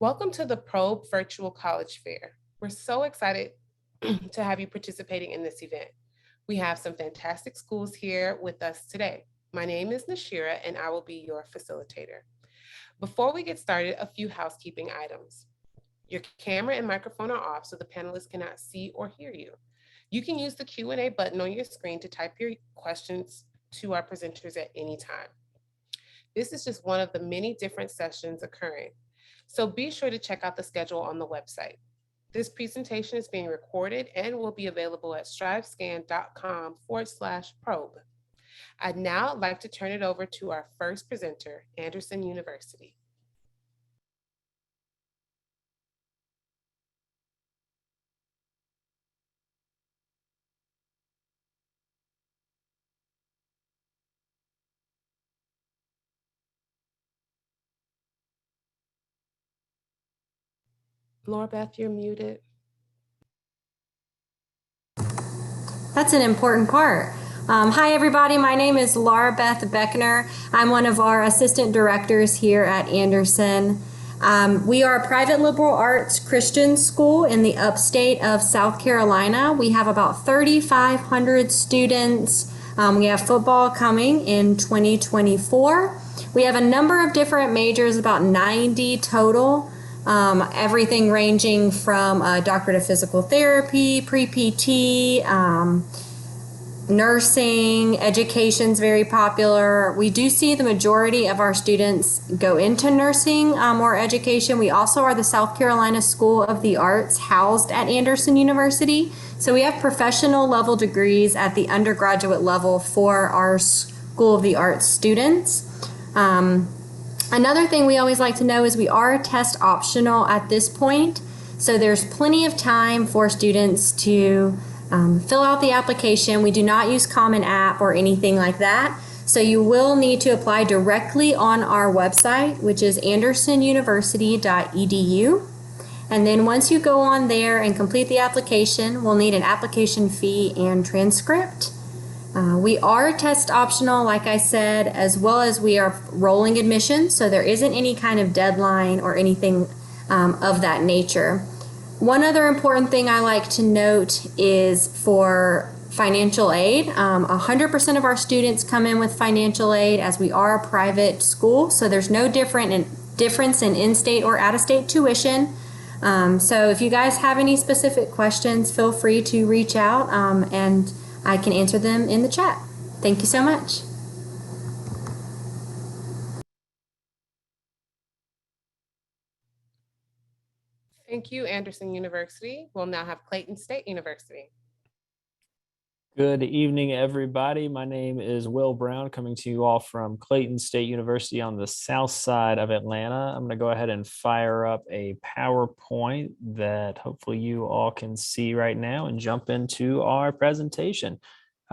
Welcome to the Probe Virtual College Fair. We're so excited to have you participating in this event. We have some fantastic schools here with us today. My name is Nashira and I will be your facilitator. Before we get started, a few housekeeping items. Your camera and microphone are off so the panelists cannot see or hear you. You can use the Q&A button on your screen to type your questions to our presenters at any time. This is just one of the many different sessions occurring, so be sure to check out the schedule on the website. This presentation is being recorded and will be available at strivescan.com/probe. I'd now like to turn it over to our first presenter, Anderson University. Laura Beth, you're muted. That's an important part. Hi, everybody. My name is Laura Beth Beckner. I'm one of our assistant directors here at Anderson. We are a private liberal arts Christian school in the upstate of South Carolina. We have about 3,500 students. We have football coming in 2024. We have a number of different majors, about 90 total. Everything ranging from doctorate of physical therapy, pre-PT, nursing, education's very popular. We do see the majority of our students go into nursing or education. We also are the South Carolina School of the Arts housed at Anderson University. So we have professional level degrees at the undergraduate level for our School of the Arts students. Another thing we always like to know is we are test optional at this point. So there's plenty of time for students to fill out the application. We do not use Common App or anything like that. So you will need to apply directly on our website, which is andersonuniversity.edu. And then once you go on there and complete the application, we'll need an application fee and transcript. We are test optional, like I said, as well as we are rolling admissions, so there isn't any kind of deadline or anything of that nature. One other important thing I like to note is for financial aid. 100% of our students come in with financial aid as we are a private school, so there's no difference in in-state or out-of-state tuition. So if you guys have any specific questions, feel free to reach out and I can answer them in the chat. Thank you so much. Thank you, Anderson University. We'll now have Clayton State University. Good evening, everybody. My name is Will Brown, coming to you all from Clayton State University on the south side of Atlanta. I'm going to go ahead and fire up a PowerPoint that hopefully you all can see right now and jump into our presentation.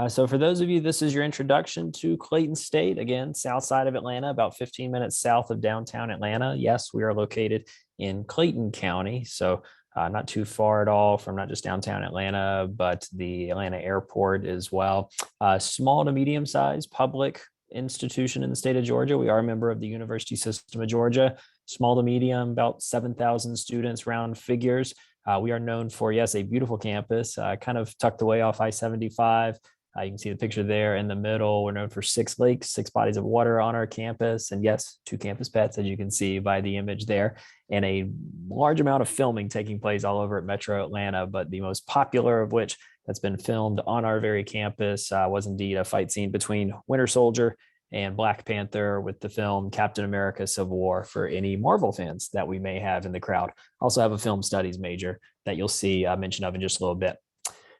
So for those of you, this is your introduction to Clayton State. Again, south side of Atlanta, about 15 minutes south of downtown Atlanta. Yes, we are located in Clayton County, so not too far at all from not just downtown Atlanta, but the Atlanta airport as well. Small to medium-sized public institution in the state of Georgia. We are a member of the University System of Georgia. Small to medium, about 7,000 students, round figures. We are known for, yes, a beautiful campus, kind of tucked away off I-75. You can see the picture there in the middle. We're known for 6 lakes, 6 bodies of water on our campus. And yes, 2 campus pets, as you can see by the image there, and a large amount of filming taking place all over at Metro Atlanta. But the most popular of which that's been filmed on our very campus was indeed a fight scene between Winter Soldier and Black Panther with the film Captain America Civil War for any Marvel fans that we may have in the crowd. Also have a film studies major that you'll see mention of in just a little bit.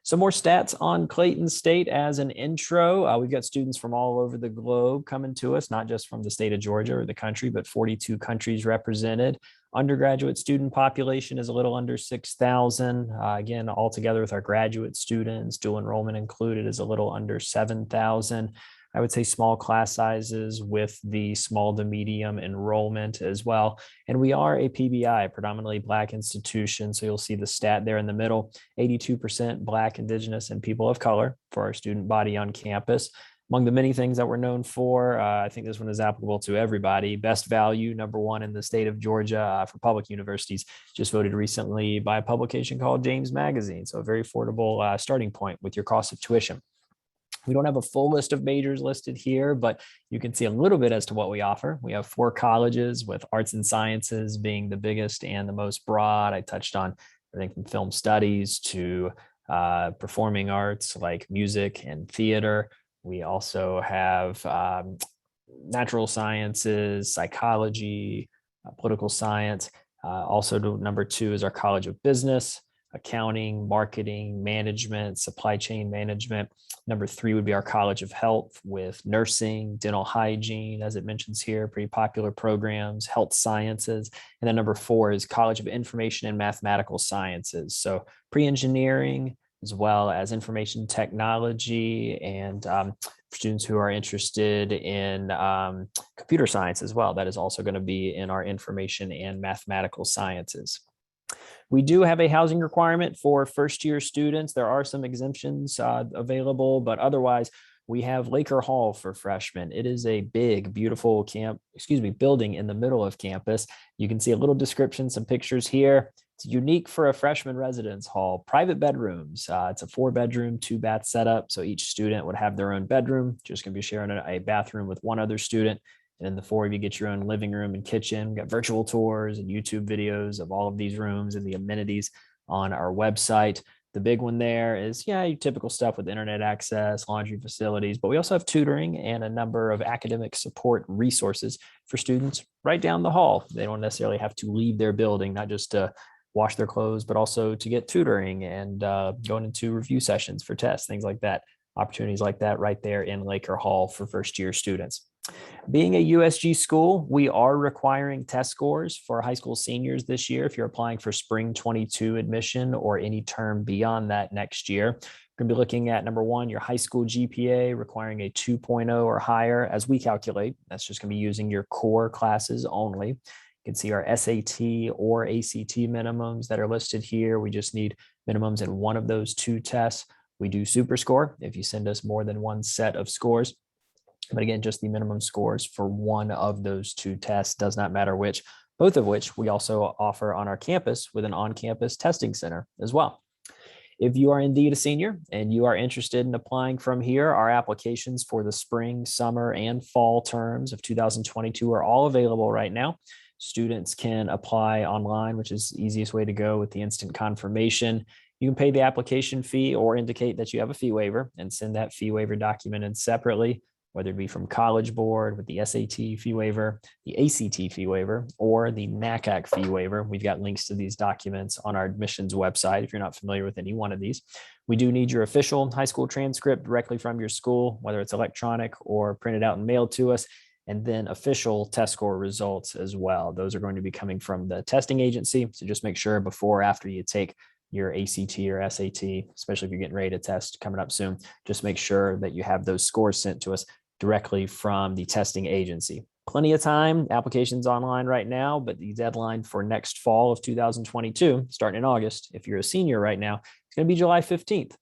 Some more stats on Clayton State as an intro. We've got students from all over the globe coming to us, not just from the state of Georgia or the country, but 42 countries represented. Undergraduate student population is a little under 6,000. Again, altogether with our graduate students, dual enrollment included, is a little under 7,000. I would say small class sizes with the small to medium enrollment as well. And we are a PBI, predominantly Black institution. So you'll see the stat there in the middle, 82% Black, Indigenous, and people of color for our student body on campus. Among the many things that we're known for, I think this one is applicable to everybody. Best value, #1 in the state of Georgia for public universities, just voted recently by a publication called James Magazine. So a very affordable starting point with your cost of tuition. We don't have a full list of majors listed here, but you can see a little bit as to what we offer. We have 4 colleges, with arts and sciences being the biggest and the most broad. I touched on everything from film studies to performing arts like music and theater. We also have natural sciences, psychology, political science. Also, #2 is our College of Business, accounting, marketing, management, supply chain management. #3 would be our College of Health, with nursing, dental hygiene, as it mentions here, pretty popular programs, health sciences. And then #4 is College of Information and Mathematical Sciences. So pre-engineering, as well as information technology, and for students who are interested in computer science as well. That is also going to be in our information and mathematical sciences. We do have a housing requirement for first-year students. There are some exemptions available, but otherwise, we have Laker Hall for freshmen. It is a big, beautiful building in the middle of campus. You can see a little description, some pictures here. It's unique for a freshman residence hall. Private bedrooms. It's a 4-bedroom, 2-bath setup. So each student would have their own bedroom. Just going to be sharing a bathroom with one other student. And then the 4 of you get your own living room and kitchen. We've got virtual tours and YouTube videos of all of these rooms and the amenities on our website. The big one there is, your typical stuff with internet access, laundry facilities, but we also have tutoring and a number of academic support resources for students right down the hall. They don't necessarily have to leave their building, not just to wash their clothes, but also to get tutoring and going into review sessions for tests, things like that. Opportunities like that right there in Laker Hall for first-year students. Being a USG school, we are requiring test scores for high school seniors this year if you're applying for spring 22 admission or any term beyond that next year. We're going to be looking at #1, your high school GPA, requiring a 2.0 or higher as we calculate. That's just going to be using your core classes only. You can see our SAT or ACT minimums that are listed here. We just need minimums in one of those 2 tests. We do super score if you send us more than 1 set of scores. But again, just the minimum scores for one of those 2 tests, does not matter which, both of which we also offer on our campus with an on-campus testing center as well. If you are indeed a senior and you are interested in applying from here, our applications for the spring, summer, and fall terms of 2022 are all available right now. Students can apply online, which is the easiest way to go with the instant confirmation. You can pay the application fee or indicate that you have a fee waiver and send that fee waiver document in separately, whether it be from College Board with the SAT fee waiver, the ACT fee waiver, or the NACAC fee waiver. We've got links to these documents on our admissions website if you're not familiar with any one of these. We do need your official high school transcript directly from your school, whether it's electronic or printed out and mailed to us, and then official test score results as well. Those are going to be coming from the testing agency. So just make sure before or after you take your ACT or SAT, especially if you're getting ready to test coming up soon, just make sure that you have those scores sent to us directly from the testing agency. Plenty of time. Applications online right now, but the deadline for next fall of 2022, starting in August, if you're a senior right now, it's going to be July 15th.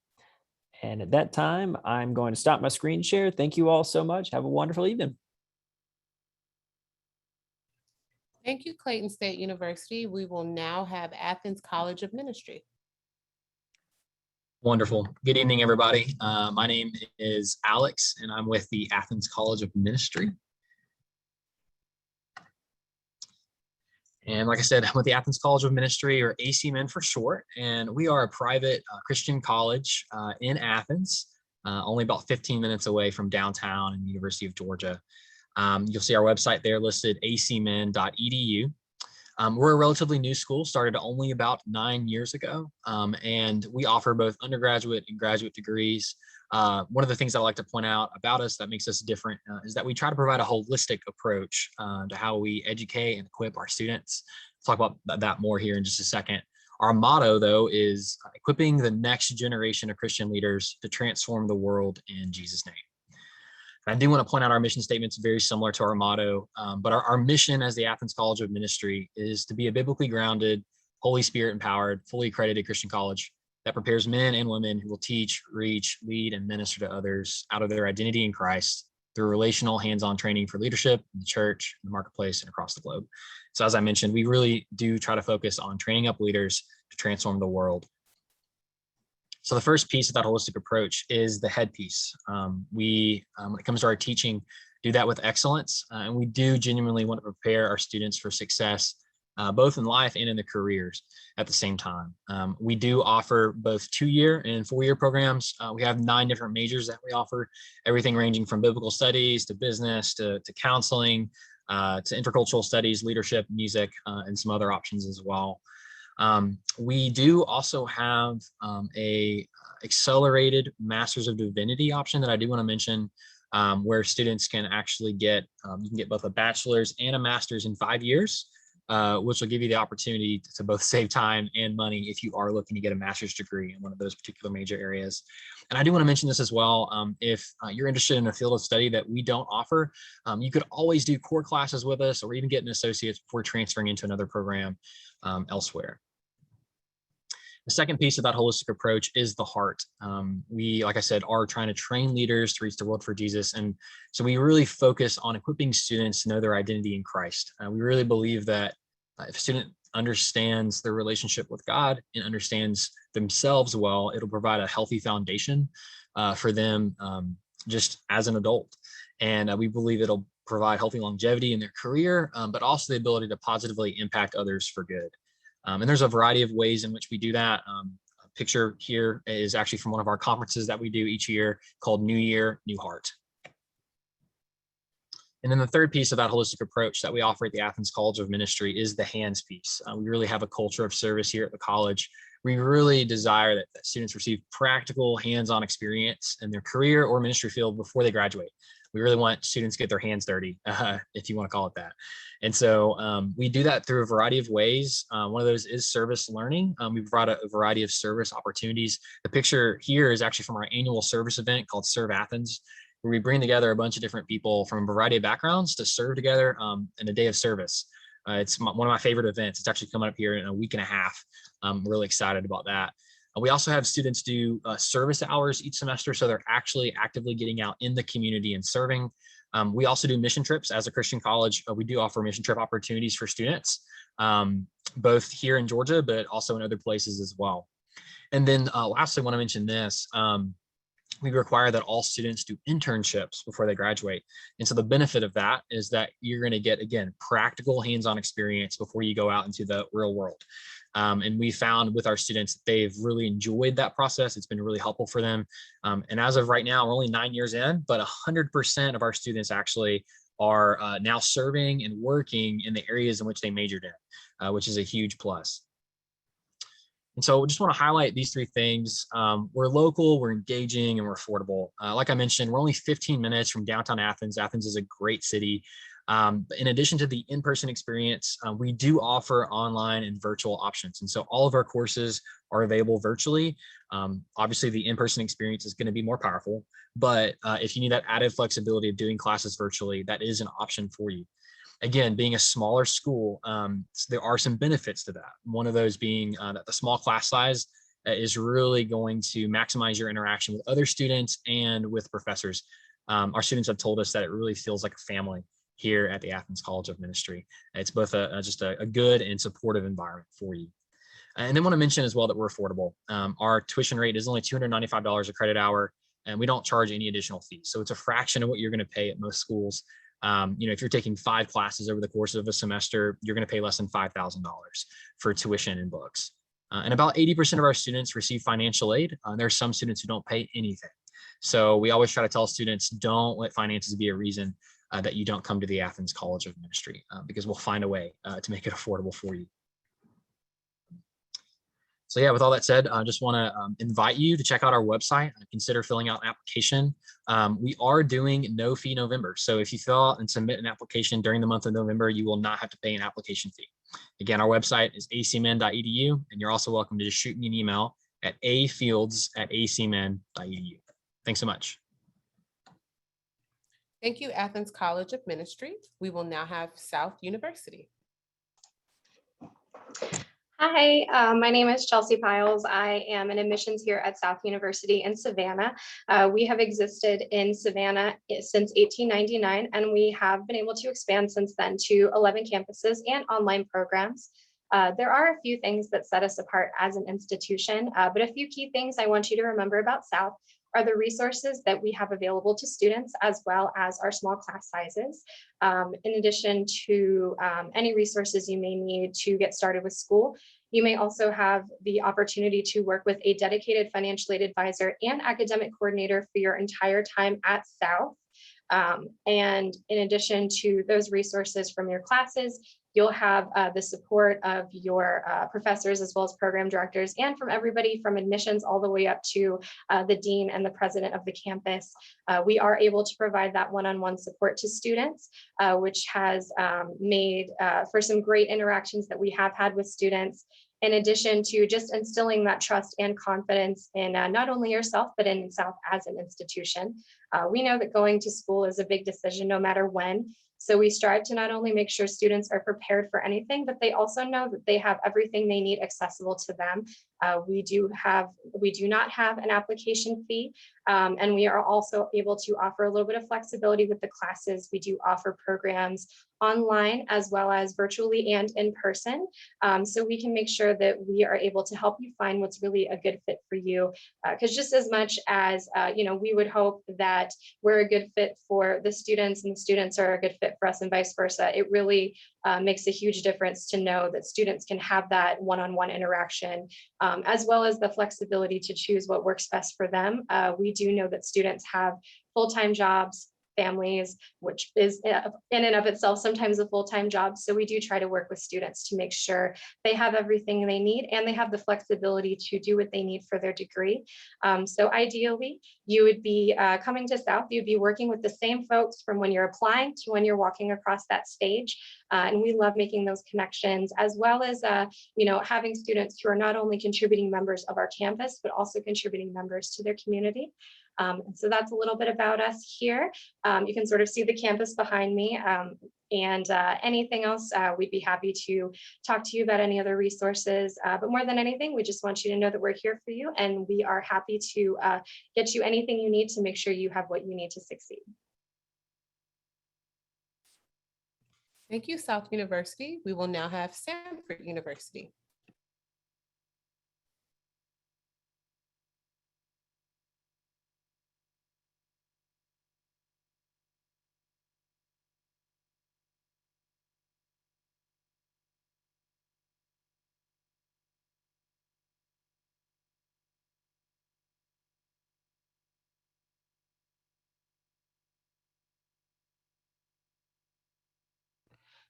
And at that time, I'm going to stop my screen share. Thank you all so much. Have a wonderful evening. Thank you, Clayton State University. We will now have Athens College of Ministry. Wonderful. Good evening, everybody. My name is Alex, and I'm with the Athens College of Ministry. And like I said, I'm with the Athens College of Ministry, or ACMN for short, and we are a private Christian college in Athens, only about 15 minutes away from downtown and the University of Georgia. You'll see our website there listed, acmin.edu. We're a relatively new school, started only about 9 years ago, and we offer both undergraduate and graduate degrees. One of the things I like to point out about us that makes us different is that we try to provide a holistic approach to how we educate and equip our students. I'll talk about that more here in just a second. Our motto, though, is equipping the next generation of Christian leaders to transform the world in Jesus' name. I do want to point out our mission statement is very similar to our motto, but our mission as the Athens College of Ministry is to be a biblically grounded, Holy Spirit empowered, fully accredited Christian college that prepares men and women who will teach, reach, lead, and minister to others out of their identity in Christ through relational hands-on training for leadership in the church, in the marketplace, and across the globe. So as I mentioned, we really do try to focus on training up leaders to transform the world. So the first piece of that holistic approach is the head piece. When it comes to our teaching, do that with excellence. And we do genuinely want to prepare our students for success, both in life and in their careers at the same time. We do offer both 2-year and 4-year programs. We have 9 different majors that we offer, everything ranging from biblical studies to business to counseling, to intercultural studies, leadership, music, and some other options as well. We do also have a accelerated Masters of Divinity option that I do want to mention, where students can actually get, you can get both a bachelor's and a master's in 5 years, which will give you the opportunity to both save time and money if you are looking to get a master's degree in one of those particular major areas. And I do want to mention this as well. If you're interested in a field of study that we don't offer, you could always do core classes with us or even get an associate's before transferring into another program elsewhere. The second piece of that holistic approach is the heart. We, like I said, are trying to train leaders to reach the world for Jesus. And so we really focus on equipping students to know their identity in Christ. We really believe that if a student understands their relationship with God and understands themselves well, it'll provide a healthy foundation for them just as an adult. And we believe it'll provide healthy longevity in their career, but also the ability to positively impact others for good. And there's a variety of ways in which we do that. A picture here is actually from one of our conferences that we do each year called New Year, New Heart. And then the third piece of that holistic approach that we offer at the Athens College of Ministry is the hands piece. We really have a culture of service here at the college. We really desire that students receive practical hands-on experience in their career or ministry field before they graduate. We really want students to get their hands dirty, if you want to call it that. And so we do that through a variety of ways. One of those is service learning. We provide a variety of service opportunities. The picture here is actually from our annual service event called Serve Athens, where we bring together a bunch of different people from a variety of backgrounds to serve together in a day of service. It's one of my favorite events. It's actually coming up here in a week and a half. I'm really excited about that. We also have students do service hours each semester, so they're actually actively getting out in the community and serving. We also do mission trips as a Christian college. We do offer mission trip opportunities for students, both here in Georgia, but also in other places as well. And then lastly, I want to mention this. We require that all students do internships before they graduate. And so the benefit of that is that you're going to get, again, practical hands-on experience before you go out into the real world. And we found with our students that they've really enjoyed that process. It's been really helpful for them. And as of right now, we're only 9 years in, but 100% of our students actually are now serving and working in the areas in which they majored in, which is a huge plus. And so I just want to highlight these 3 things. We're local, we're engaging, and we're affordable. Like I mentioned, we're only 15 minutes from downtown Athens. Athens is a great city. But in addition to the in-person experience, we do offer online and virtual options. And so all of our courses are available virtually. Obviously, the in-person experience is going to be more powerful. But if you need that added flexibility of doing classes virtually, that is an option for you. Again, being a smaller school, there are some benefits to that. One of those being that the small class size is really going to maximize your interaction with other students and with professors. Our students have told us that it really feels like a family here at the Athens College of Ministry. It's both just a good and supportive environment for you. And then want to mention as well that we're affordable. Our tuition rate is only $295 a credit hour, and we don't charge any additional fees. So it's a fraction of what you're going to pay at most schools. If you're taking 5 classes over the course of a semester, you're going to pay less than $5,000 for tuition and books. And about 80% of our students receive financial aid. There are some students who don't pay anything. So we always try to tell students, don't let finances be a reason that you don't come to the Athens College of Ministry, because we'll find a way to make it affordable for you. So yeah, with all that said, I just want to invite you to check out our website, consider filling out an application. We are doing no fee November. So if you fill out and submit an application during the month of November, you will not have to pay an application fee. Again, our website is acmin.edu, and you're also welcome to just shoot me an email at afields@acmin.edu. Thanks so much. Thank you, Athens College of Ministry. We will now have South University. Hi, my name is Chelsea Piles. I am an admissions here at South University in Savannah. We have existed in Savannah since 1899, and we have been able to expand since then to 11 campuses and online programs. There are a few things that set us apart as an institution, but a few key things I want you to remember about South are the resources that we have available to students, as well as our small class sizes. In addition to any resources you may need to get started with school, you may also have the opportunity to work with a dedicated financial aid advisor and academic coordinator for your entire time at South. And in addition to those resources from your classes, you'll have the support of your professors as well as program directors and from everybody from admissions all the way up to the dean and the president of the campus. We are able to provide that one-on-one support to students, which has made for some great interactions that we have had with students, in addition to just instilling that trust and confidence in not only yourself, but in South as an institution. We know that going to school is a big decision no matter when. So we strive to not only make sure students are prepared for anything, but they also know that they have everything they need accessible to them. We do not have an application fee, and we are also able to offer a little bit of flexibility with the classes. We do offer programs online as well as virtually and in person. So we can make sure that we are able to help you find what's really a good fit for you. Because just as much as we would hope that we're a good fit for the students and the students are a good fit for us and vice versa, it really makes a huge difference to know that students can have that one-on-one interaction, as well as the flexibility to choose what works best for them. We do know that students have full-time jobs, families, which is in and of itself sometimes a full-time job. So we do try to work with students to make sure they have everything they need and they have the flexibility to do what they need for their degree. So ideally, you would be coming to South, you'd be working with the same folks from when you're applying to when you're walking across that stage. And we love making those connections, as well as having students who are not only contributing members of our campus, but also contributing members to their community. So that's a little bit about us here. You can sort of see the campus behind me. And anything else, we'd be happy to talk to you about any other resources. But more than anything, we just want you to know that we're here for you, and we are happy to get you anything you need to make sure you have what you need to succeed. Thank you, South University. We will now have Sanford University.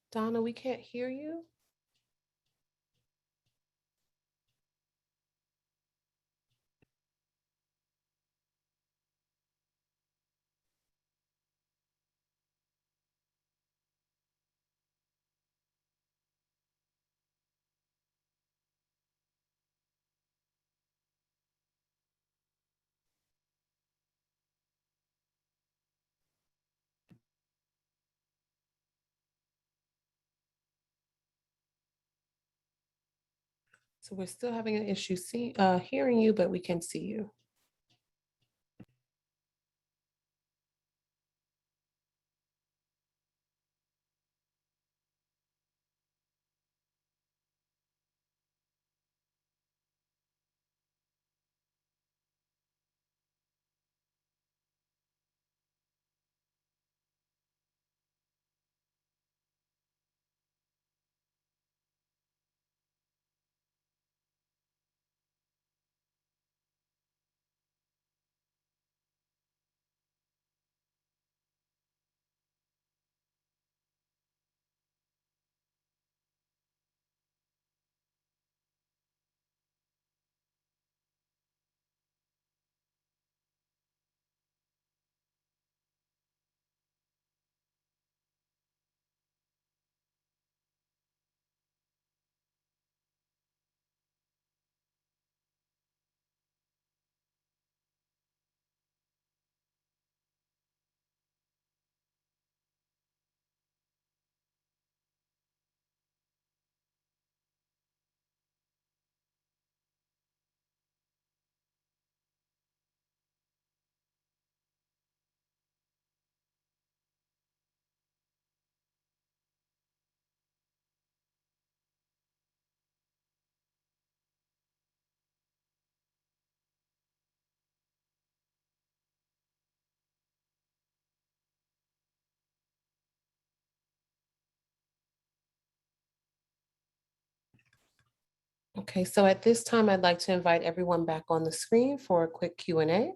Donna, we can't hear you. So we're still having an issue hearing you, but we can see you. Okay, so at this time, I'd like to invite everyone back on the screen for a quick Q&A.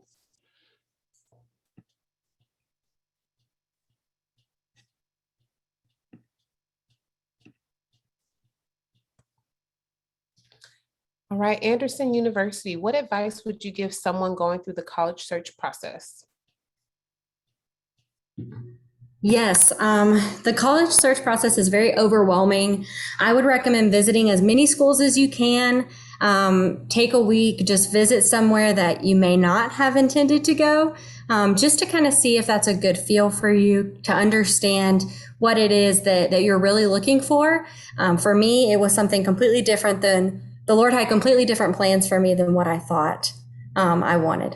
All right, Anderson University, what advice would you give someone going through the college search process? Yes, the college search process is very overwhelming. I would recommend visiting as many schools as you can. Take a week, just visit somewhere that you may not have intended to go, just to kind of see if that's a good feel for you, to understand what it is that you're really looking for. For me, it was something completely different than the Lord had completely different plans for me than what I thought I wanted.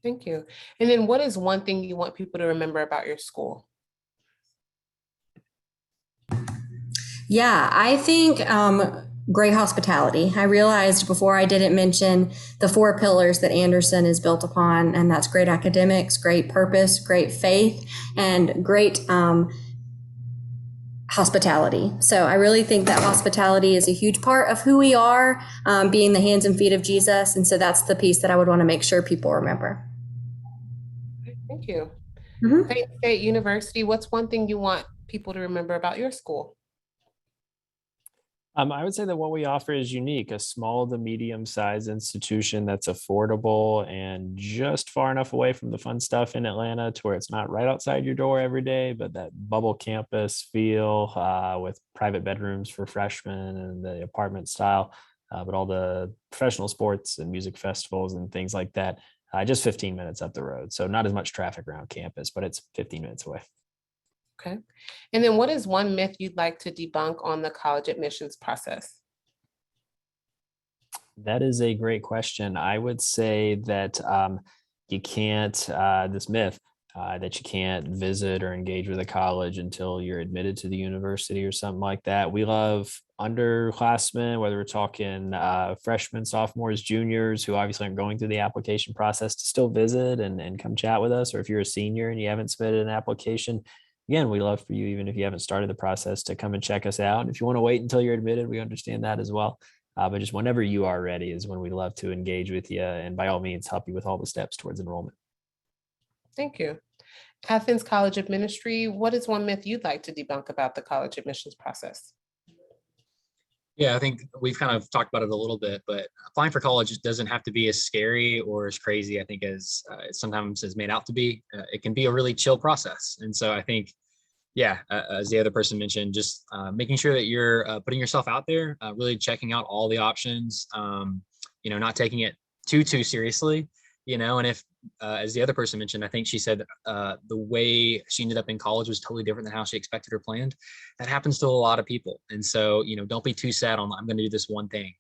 Thank you. And then what is one thing you want people to remember about your school? Yeah, I think great hospitality. I realized before I didn't mention the four pillars that Anderson is built upon, and that's great academics, great purpose, great faith, and great hospitality. So I really think that hospitality is a huge part of who we are, being the hands and feet of Jesus. And so that's the piece that I would want to make sure people remember. Thank you. Mhm. Clayton State University, what's one thing you want people to remember about your school? I would say that what we offer is unique, a small to medium-sized institution that's affordable and just far enough away from the fun stuff in Atlanta to where it's not right outside your door every day, but that bubble campus feel with private bedrooms for freshmen and the apartment style, but all the professional sports and music festivals and things like that, just 15 minutes up the road. So not as much traffic around campus, but it's 15 minutes away. Okay. And then what is one myth you'd like to debunk on the college admissions process? That is a great question. I would say that you can't, this myth that you can't visit or engage with a college until you're admitted to the university or something like that. We love underclassmen, whether we're talking freshmen, sophomores, juniors, who obviously aren't going through the application process, to still visit and come chat with us. Or if you're a senior and you haven't submitted an application, again, we love for you, even if you haven't started the process, to come and check us out. And if you want to wait until you're admitted, we understand that as well. But just whenever you are ready is when we love to engage with you, and by all means help you with all the steps towards enrollment. Thank you. Athens College of Ministry, what is one myth you'd like to debunk about the college admissions process? Yeah, I think we've kind of talked about it a little bit, but applying for college doesn't have to be as scary or as crazy, I think, as it sometimes is made out to be. It can be a really chill process. And so I think, yeah, as the other person mentioned, just making sure that you're putting yourself out there, really checking out all the options, not taking it too seriously, and if, as the other person mentioned, I think she said the way she ended up in college was totally different than how she expected or planned. That happens to a lot of people. And so, don't be too sad on, I'm going to do this one thing,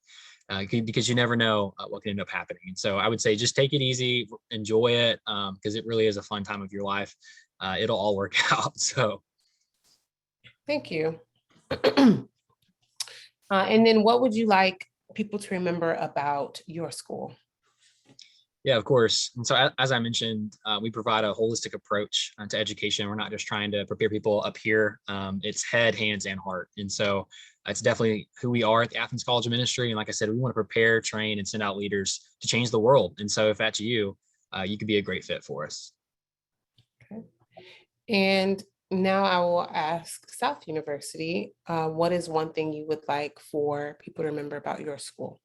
because you never know what can end up happening. And so I would say just take it easy, enjoy it, because it really is a fun time of your life. It'll all work out. So. Thank you. And then what would you like people to remember about your school? Yeah, of course. And so as I mentioned, we provide a holistic approach to education. We're not just trying to prepare people up here. It's head, hands, and heart. And so it's definitely who we are at the Athens College of Ministry. And like I said, we want to prepare, train, and send out leaders to change the world. And so if that's you, you could be a great fit for us. Okay. And now I will ask South University, what is one thing you would like for people to remember about your school?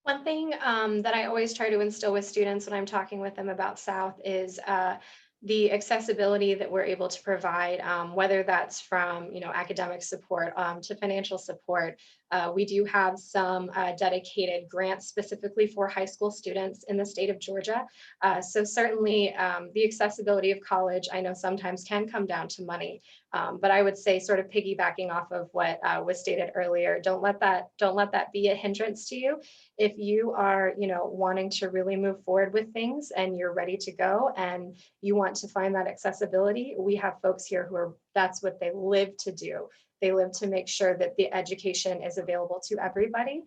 One thing that I always try to instill with students when I'm talking with them about South is the accessibility that we're able to provide, whether that's from academic support to financial support. We do have some dedicated grants specifically for high school students in the state of Georgia. So certainly the accessibility of college, I know sometimes can come down to money, but I would say, sort of piggybacking off of what was stated earlier, don't let that be a hindrance to you. If you are wanting to really move forward with things and you're ready to go and you want to find that accessibility, we have folks here that's what they live to do. They live to make sure that the education is available to everybody.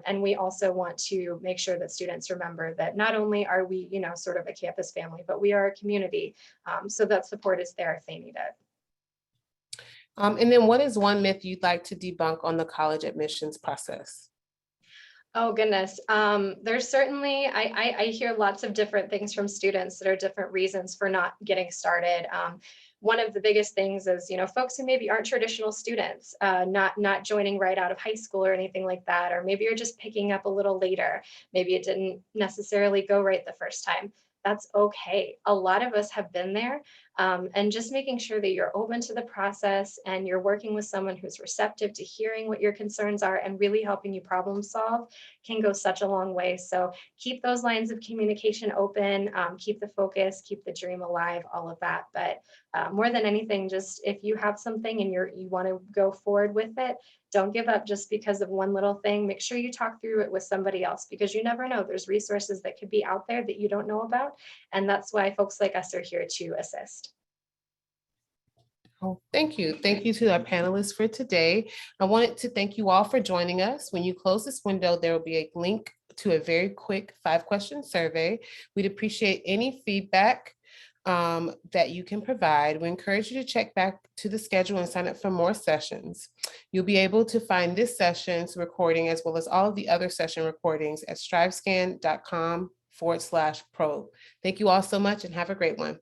And we also want to make sure that students remember that not only are we, sort of a campus family, but we are a community. So that support is there if they need it. And then what is one myth you'd like to debunk on the college admissions process? Oh goodness. There's certainly, I hear lots of different things from students that are different reasons for not getting started. One of the biggest things is, folks who maybe aren't traditional students, not joining right out of high school or anything like that, or maybe you're just picking up a little later. Maybe it didn't necessarily go right the first time. That's okay. A lot of us have been there. And just making sure that you're open to the process and you're working with someone who's receptive to hearing what your concerns are and really helping you problem solve can go such a long way. So keep those lines of communication open, keep the focus, keep the dream alive, all of that. But more than anything, just if you have something and you want to go forward with it, don't give up just because of one little thing. Make sure you talk through it with somebody else because you never know. There's resources that could be out there that you don't know about. And that's why folks like us are here to assist. Oh, thank you. Thank you to our panelists for today. I wanted to thank you all for joining us. When you close this window, there will be a link to a very quick 5-question survey. We'd appreciate any feedback that you can provide. We encourage you to check back to the schedule and sign up for more sessions. You'll be able to find this session's recording as well as all of the other session recordings at strivescan.com/pro. Thank you all so much and have a great one.